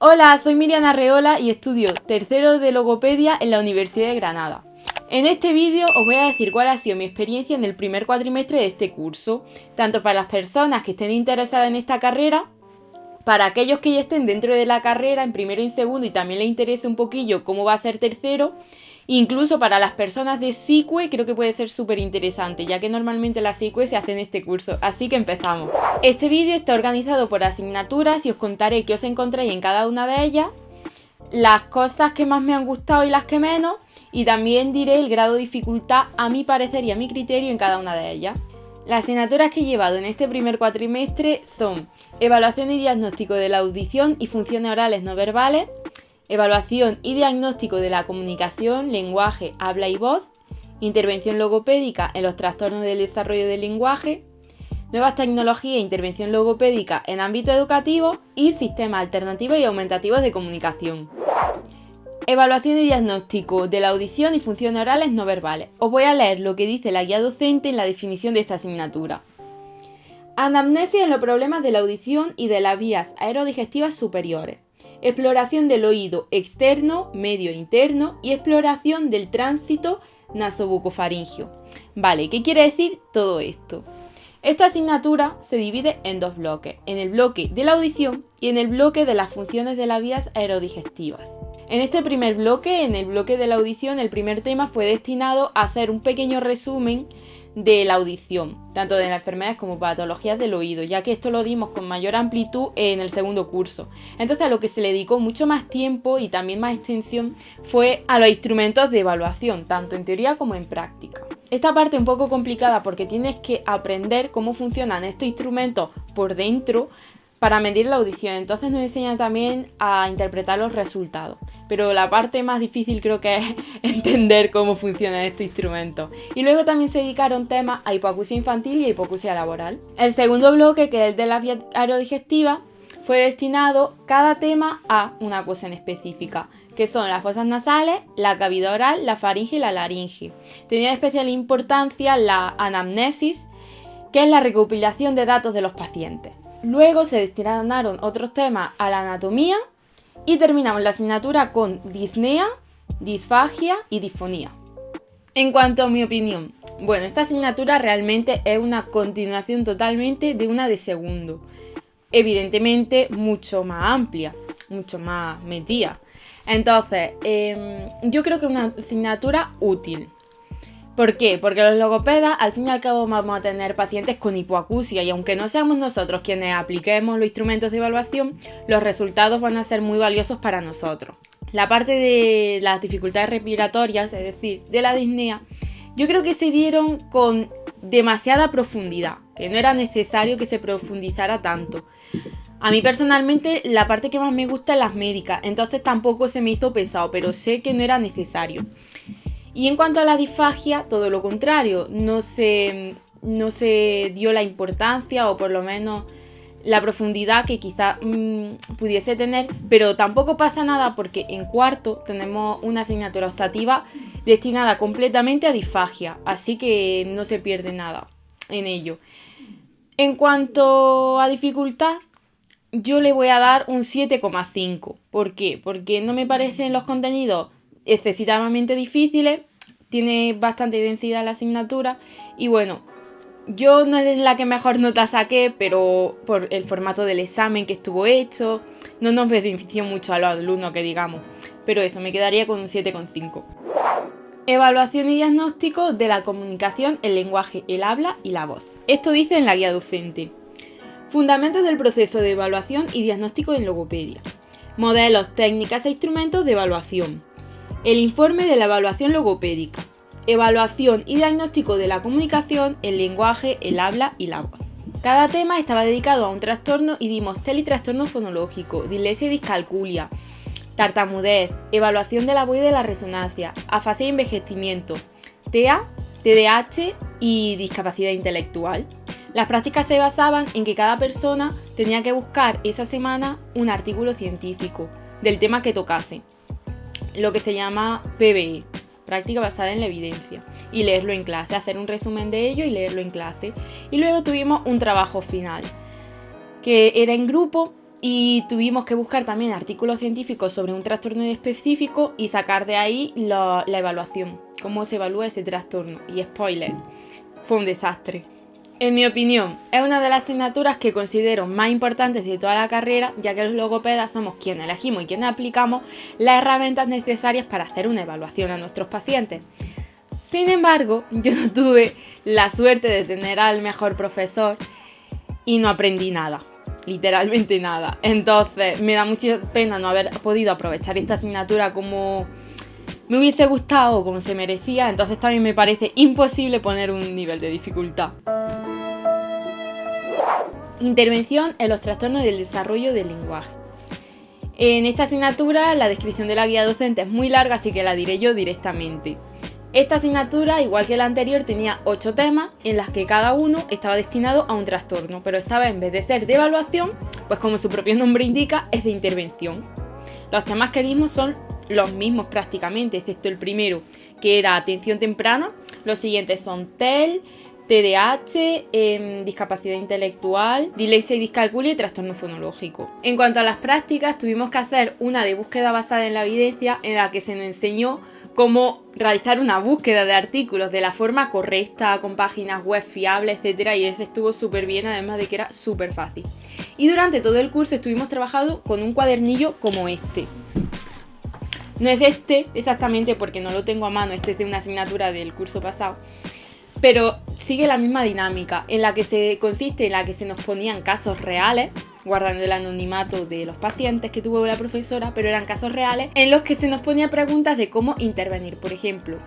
Hola, soy Miriam Arreola y estudio tercero de logopedia en la Universidad de Granada. En este vídeo os voy a decir cuál ha sido mi experiencia en el primer cuatrimestre de este curso, tanto para las personas que estén interesadas en esta carrera, para aquellos que ya estén dentro de la carrera en primero y en segundo y también les interese un poquillo cómo va a ser tercero, incluso para las personas de SICUE creo que puede ser súper interesante, ya que normalmente las SICUE se hacen en este curso, así que empezamos. Este vídeo está organizado por asignaturas y os contaré qué os encontréis en cada una de ellas, las cosas que más me han gustado y las que menos, y también diré el grado de dificultad a mi parecer y a mi criterio en cada una de ellas. Las asignaturas que he llevado en este primer cuatrimestre son Evaluación y diagnóstico de la audición y funciones orales no verbales, Evaluación y diagnóstico de la comunicación, lenguaje, habla y voz, Intervención logopédica en los trastornos del desarrollo del lenguaje, Nuevas tecnologías e intervención logopédica en ámbito educativo y Sistemas alternativos y aumentativos de comunicación. Evaluación y diagnóstico de la audición y funciones orales no verbales. Os voy a leer lo que dice la guía docente en la definición de esta asignatura. Anamnesis en los problemas de la audición y de las vías aerodigestivas superiores. Exploración del oído externo, medio e interno y exploración del tránsito nasobucofaringeo. Vale, ¿qué quiere decir todo esto? Esta asignatura se divide en dos bloques, en el bloque de la audición y en el bloque de las funciones de las vías aerodigestivas. En este primer bloque, en el bloque de la audición, el primer tema fue destinado a hacer un pequeño resumen de la audición, tanto de las enfermedades como patologías del oído, ya que esto lo dimos con mayor amplitud en el segundo curso. Entonces a lo que se le dedicó mucho más tiempo y también más extensión fue a los instrumentos de evaluación, tanto en teoría como en práctica. Esta parte es un poco complicada porque tienes que aprender cómo funcionan estos instrumentos por dentro para medir la audición, entonces nos enseña también a interpretar los resultados. Pero la parte más difícil creo que es entender cómo funcionan estos instrumentos. Y luego también se dedicaron temas a hipoacusia infantil y a hipoacusia laboral. El segundo bloque, que es el de la vía aerodigestiva, fue destinado cada tema a una cosa en específica, que son las fosas nasales, la cavidad oral, la faringe y la laringe. Tenía especial importancia la anamnesis, que es la recopilación de datos de los pacientes. Luego se destinaron otros temas a la anatomía y terminamos la asignatura con disnea, disfagia y disfonía. En cuanto a mi opinión, bueno, esta asignatura realmente es una continuación totalmente de una de segundo. Evidentemente mucho más amplia, mucho más metida. Entonces, yo creo que es una asignatura útil. ¿Por qué? Porque los logopedas al fin y al cabo vamos a tener pacientes con hipoacusia y aunque no seamos nosotros quienes apliquemos los instrumentos de evaluación, los resultados van a ser muy valiosos para nosotros. La parte de las dificultades respiratorias, es decir, de la disnea, yo creo que se dieron con demasiada profundidad, que no era necesario que se profundizara tanto. A mí personalmente la parte que más me gusta es las médicas, entonces tampoco se me hizo pesado, pero sé que no era necesario. Y en cuanto a la disfagia, todo lo contrario, no se dio la importancia o por lo menos la profundidad que quizá pudiese tener, pero tampoco pasa nada porque en cuarto tenemos una asignatura optativa destinada completamente a disfagia, así que no se pierde nada en ello. En cuanto a dificultad, yo le voy a dar un 7,5. ¿Por qué? Porque no me parecen los contenidos excesivamente difíciles, tiene bastante densidad la asignatura y bueno, yo no es la que mejor nota saqué, pero por el formato del examen que estuvo hecho, no nos benefició mucho a los alumnos que digamos, pero eso, me quedaría con un 7,5. Evaluación y diagnóstico de la comunicación, el lenguaje, el habla y la voz. Esto dice en la guía docente. Fundamentos del proceso de evaluación y diagnóstico en logopedia. Modelos, técnicas e instrumentos de evaluación. El informe de la evaluación logopédica. Evaluación y diagnóstico de la comunicación, el lenguaje, el habla y la voz. Cada tema estaba dedicado a un trastorno y dimos TEL y trastorno fonológico, dislexia y discalculia, tartamudez, evaluación de la voz y de la resonancia, afasia y envejecimiento, TEA, TDAH y discapacidad intelectual. Las prácticas se basaban en que cada persona tenía que buscar esa semana un artículo científico del tema que tocase, lo que se llama PBE, práctica basada en la evidencia, y leerlo en clase, hacer un resumen de ello y leerlo en clase. Y luego tuvimos un trabajo final, que era en grupo Y tuvimos que buscar también artículos científicos sobre un trastorno específico y sacar de ahí la evaluación, cómo se evalúa ese trastorno. Y spoiler, fue un desastre. En mi opinión, es una de las asignaturas que considero más importantes de toda la carrera, ya que los logopedas somos quienes elegimos y quienes aplicamos las herramientas necesarias para hacer una evaluación a nuestros pacientes. Sin embargo, yo no tuve la suerte de tener al mejor profesor y no aprendí nada, literalmente nada. Entonces, me da mucha pena no haber podido aprovechar esta asignatura como me hubiese gustado o como se merecía. Entonces también me parece imposible poner un nivel de dificultad. Intervención en los trastornos del desarrollo del lenguaje. En esta asignatura la descripción de la guía docente es muy larga, así que la diré yo directamente. Esta asignatura, igual que la anterior, tenía 8 temas en las que cada uno estaba destinado a un trastorno, pero esta vez en vez de ser de evaluación, pues como su propio nombre indica, es de intervención. Los temas que dimos son los mismos prácticamente, excepto el primero, que era atención temprana. Los siguientes son TEL, TDAH, discapacidad intelectual, dislexia y discalculia y trastorno fonológico. En cuanto a las prácticas, tuvimos que hacer una de búsqueda basada en la evidencia, en la que se nos enseñó cómo realizar una búsqueda de artículos de la forma correcta, con páginas web fiables, etc. Y eso estuvo súper bien, además de que era súper fácil. Y durante todo el curso estuvimos trabajando con un cuadernillo como este. No es este exactamente porque no lo tengo a mano, este es de una asignatura del curso pasado, pero sigue la misma dinámica, consiste en la que se nos ponían casos reales, guardando el anonimato de los pacientes que tuvo la profesora, pero eran casos reales en los que se nos ponía preguntas de cómo intervenir. Por ejemplo,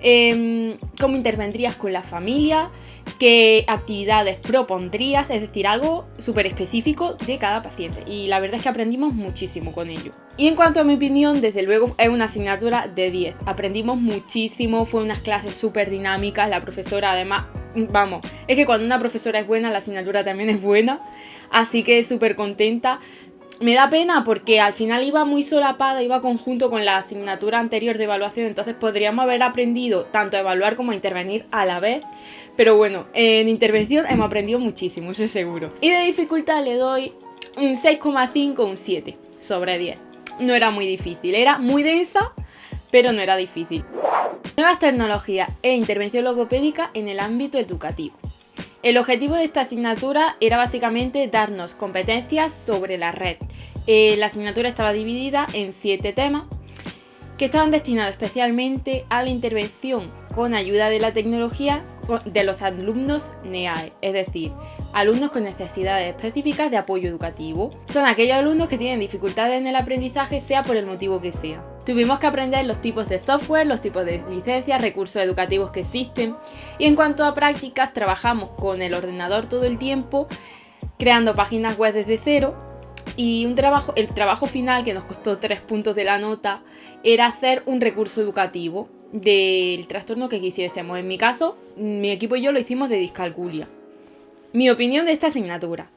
cómo intervendrías con la familia, qué actividades propondrías, es decir, algo súper específico de cada paciente. Y la verdad es que aprendimos muchísimo con ello. Y en cuanto a mi opinión, desde luego es una asignatura de 10. Aprendimos muchísimo, fue unas clases súper dinámicas, la profesora además, vamos, es que cuando una profesora es buena, la asignatura también es buena, así que súper contenta. Me da pena porque al final iba muy solapada, iba conjunto con la asignatura anterior de evaluación, entonces podríamos haber aprendido tanto a evaluar como a intervenir a la vez. Pero bueno, en intervención hemos aprendido muchísimo, eso es seguro. Y de dificultad le doy un 6,5 o un 7 sobre 10. No era muy difícil, era muy densa, pero no era difícil. Nuevas tecnologías e intervención logopédica en el ámbito educativo. El objetivo de esta asignatura era básicamente darnos competencias sobre la red. La asignatura estaba dividida en 7 temas que estaban destinados especialmente a la intervención con ayuda de la tecnología de los alumnos NEAE, es decir, alumnos con necesidades específicas de apoyo educativo. Son aquellos alumnos que tienen dificultades en el aprendizaje, sea por el motivo que sea. Tuvimos que aprender los tipos de software, los tipos de licencias, recursos educativos que existen, y en cuanto a prácticas, trabajamos con el ordenador todo el tiempo, creando páginas web desde cero. Y el trabajo final, que nos costó 3 puntos de la nota, era hacer un recurso educativo del trastorno que quisiésemos. En mi caso, mi equipo y yo lo hicimos de discalculia. Mi opinión de esta asignatura.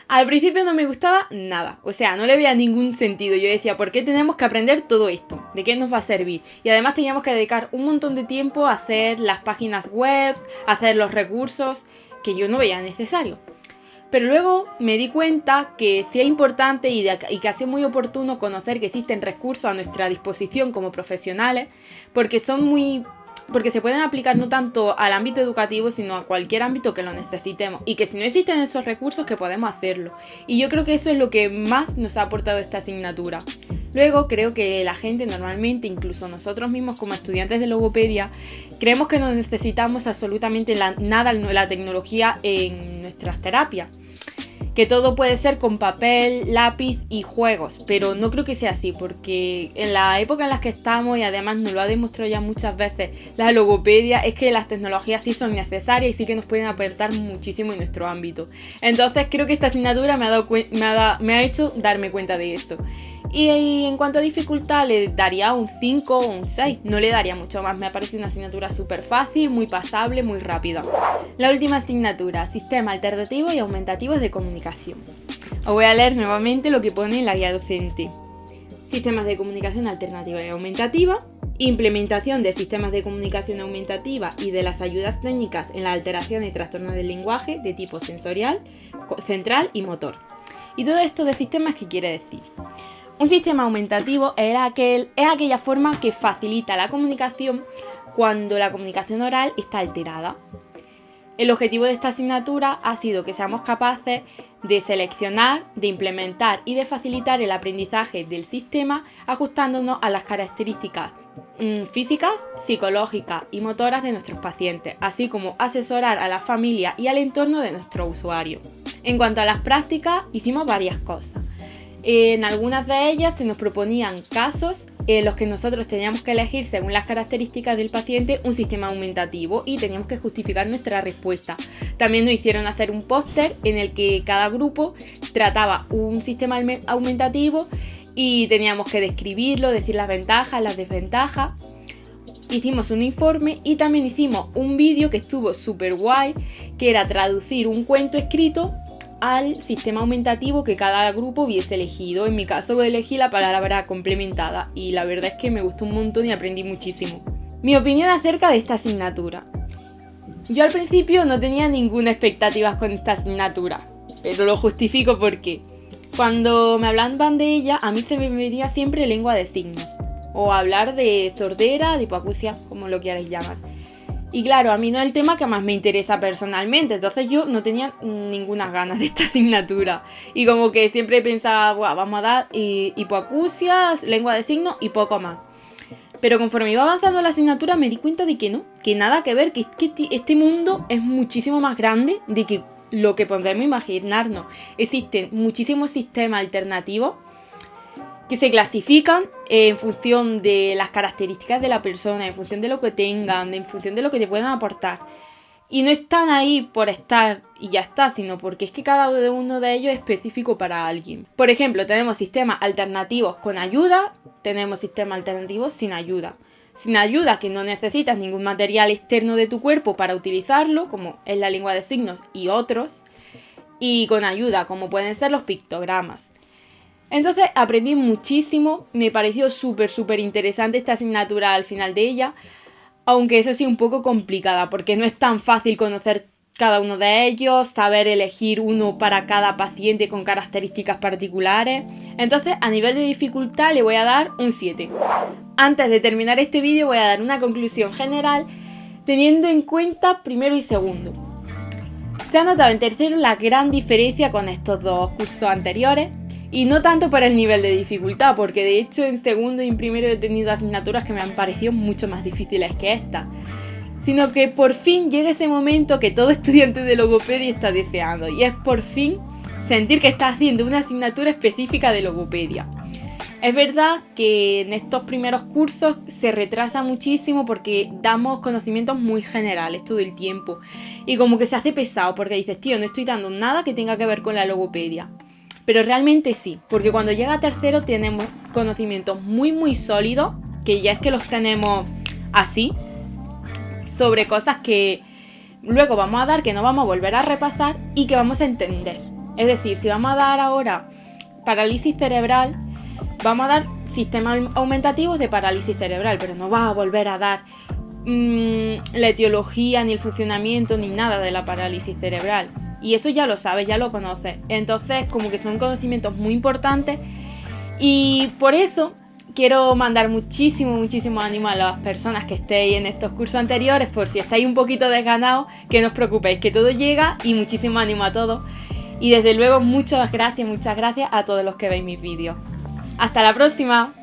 Al principio no me gustaba nada, o sea, no le veía ningún sentido. Yo decía, ¿por qué tenemos que aprender todo esto? ¿De qué nos va a servir? Y además teníamos que dedicar un montón de tiempo a hacer las páginas web, a hacer los recursos, que yo no veía necesario. Pero luego me di cuenta que sí es importante y que ha sido muy oportuno conocer que existen recursos a nuestra disposición como profesionales, porque se pueden aplicar no tanto al ámbito educativo, sino a cualquier ámbito que lo necesitemos. Y que si no existen esos recursos, que podemos hacerlo. Y yo creo que eso es lo que más nos ha aportado esta asignatura. Luego creo que la gente normalmente, incluso nosotros mismos como estudiantes de logopedia, creemos que no necesitamos absolutamente nada la tecnología en nuestras terapias. Que todo puede ser con papel, lápiz y juegos, pero no creo que sea así, porque en la época en la que estamos, y además nos lo ha demostrado ya muchas veces la logopedia, es que las tecnologías sí son necesarias y sí que nos pueden aportar muchísimo en nuestro ámbito. Entonces creo que esta asignatura me ha hecho darme cuenta de esto. Y en cuanto a dificultad, le daría un 5 o un 6, no le daría mucho más. Me ha parecido una asignatura súper fácil, muy pasable, muy rápida. La última asignatura, sistemas alternativos y aumentativos de comunicación. Os voy a leer nuevamente lo que pone en la guía docente. Sistemas de comunicación alternativa y aumentativa, implementación de sistemas de comunicación aumentativa y de las ayudas técnicas en la alteración y trastornos del lenguaje de tipo sensorial, central y motor. ¿Y todo esto de sistemas qué quiere decir? Un sistema aumentativo es aquella forma que facilita la comunicación cuando la comunicación oral está alterada. El objetivo de esta asignatura ha sido que seamos capaces de seleccionar, de implementar y de facilitar el aprendizaje del sistema ajustándonos a las características físicas, psicológicas y motoras de nuestros pacientes, así como asesorar a la familia y al entorno de nuestro usuario. En cuanto a las prácticas, hicimos varias cosas. En algunas de ellas se nos proponían casos en los que nosotros teníamos que elegir, según las características del paciente, un sistema aumentativo y teníamos que justificar nuestra respuesta. También nos hicieron hacer un póster en el que cada grupo trataba un sistema aumentativo y teníamos que describirlo, decir las ventajas, las desventajas. Hicimos un informe y también hicimos un vídeo que estuvo súper guay, que era traducir un cuento escrito al sistema aumentativo que cada grupo hubiese elegido. En mi caso elegí la palabra complementada y la verdad es que me gustó un montón y aprendí muchísimo. Mi opinión acerca de esta asignatura. Yo al principio no tenía ninguna expectativa con esta asignatura, pero lo justifico porque cuando me hablaban de ella a mí se me venía siempre lengua de signos o hablar de sordera, de hipoacusia, como lo quierais llamar. Y claro, a mí no es el tema que más me interesa personalmente, entonces yo no tenía ninguna ganas de esta asignatura. Y como que siempre pensaba, vamos a dar hipoacusia, lengua de signos y poco más. Pero conforme iba avanzando la asignatura me di cuenta de que no, que nada que ver, que este mundo es muchísimo más grande de que lo que podemos imaginarnos. Existen muchísimos sistemas alternativos que se clasifican en función de las características de la persona, en función de lo que tengan, en función de lo que te puedan aportar. Y no están ahí por estar y ya está, sino porque es que cada uno de ellos es específico para alguien. Por ejemplo, tenemos sistemas alternativos con ayuda, tenemos sistemas alternativos sin ayuda. Sin ayuda, que no necesitas ningún material externo de tu cuerpo para utilizarlo, como es la lengua de signos y otros. Y con ayuda, como pueden ser los pictogramas. Entonces aprendí muchísimo, me pareció súper interesante esta asignatura al final de ella, aunque eso sí un poco complicada, porque no es tan fácil conocer cada uno de ellos, saber elegir uno para cada paciente con características particulares. Entonces a nivel de dificultad le voy a dar un 7. Antes de terminar este vídeo voy a dar una conclusión general teniendo en cuenta primero y segundo. Se ha notado en tercero la gran diferencia con estos dos cursos anteriores. Y no tanto por el nivel de dificultad, porque de hecho en segundo y en primero he tenido asignaturas que me han parecido mucho más difíciles que esta. Sino que por fin llega ese momento que todo estudiante de logopedia está deseando. Y es por fin sentir que está haciendo una asignatura específica de logopedia. Es verdad que en estos primeros cursos se retrasa muchísimo porque damos conocimientos muy generales todo el tiempo. Y como que se hace pesado porque dices, tío, no estoy dando nada que tenga que ver con la logopedia. Pero realmente sí, porque cuando llega a tercero tenemos conocimientos muy sólidos, que ya es que los tenemos así, sobre cosas que luego vamos a dar, que no vamos a volver a repasar y que vamos a entender. Es decir, si vamos a dar ahora parálisis cerebral, vamos a dar sistemas aumentativos de parálisis cerebral, pero no vas a volver a dar la etiología, ni el funcionamiento, ni nada de la parálisis cerebral. Y eso ya lo sabes, ya lo conoces. Entonces, como que son conocimientos muy importantes. Y por eso quiero mandar muchísimo ánimo a las personas que estéis en estos cursos anteriores. Por si estáis un poquito desganados, que no os preocupéis, que todo llega. Y muchísimo ánimo a todos. Y desde luego, muchas gracias a todos los que veis mis vídeos. ¡Hasta la próxima!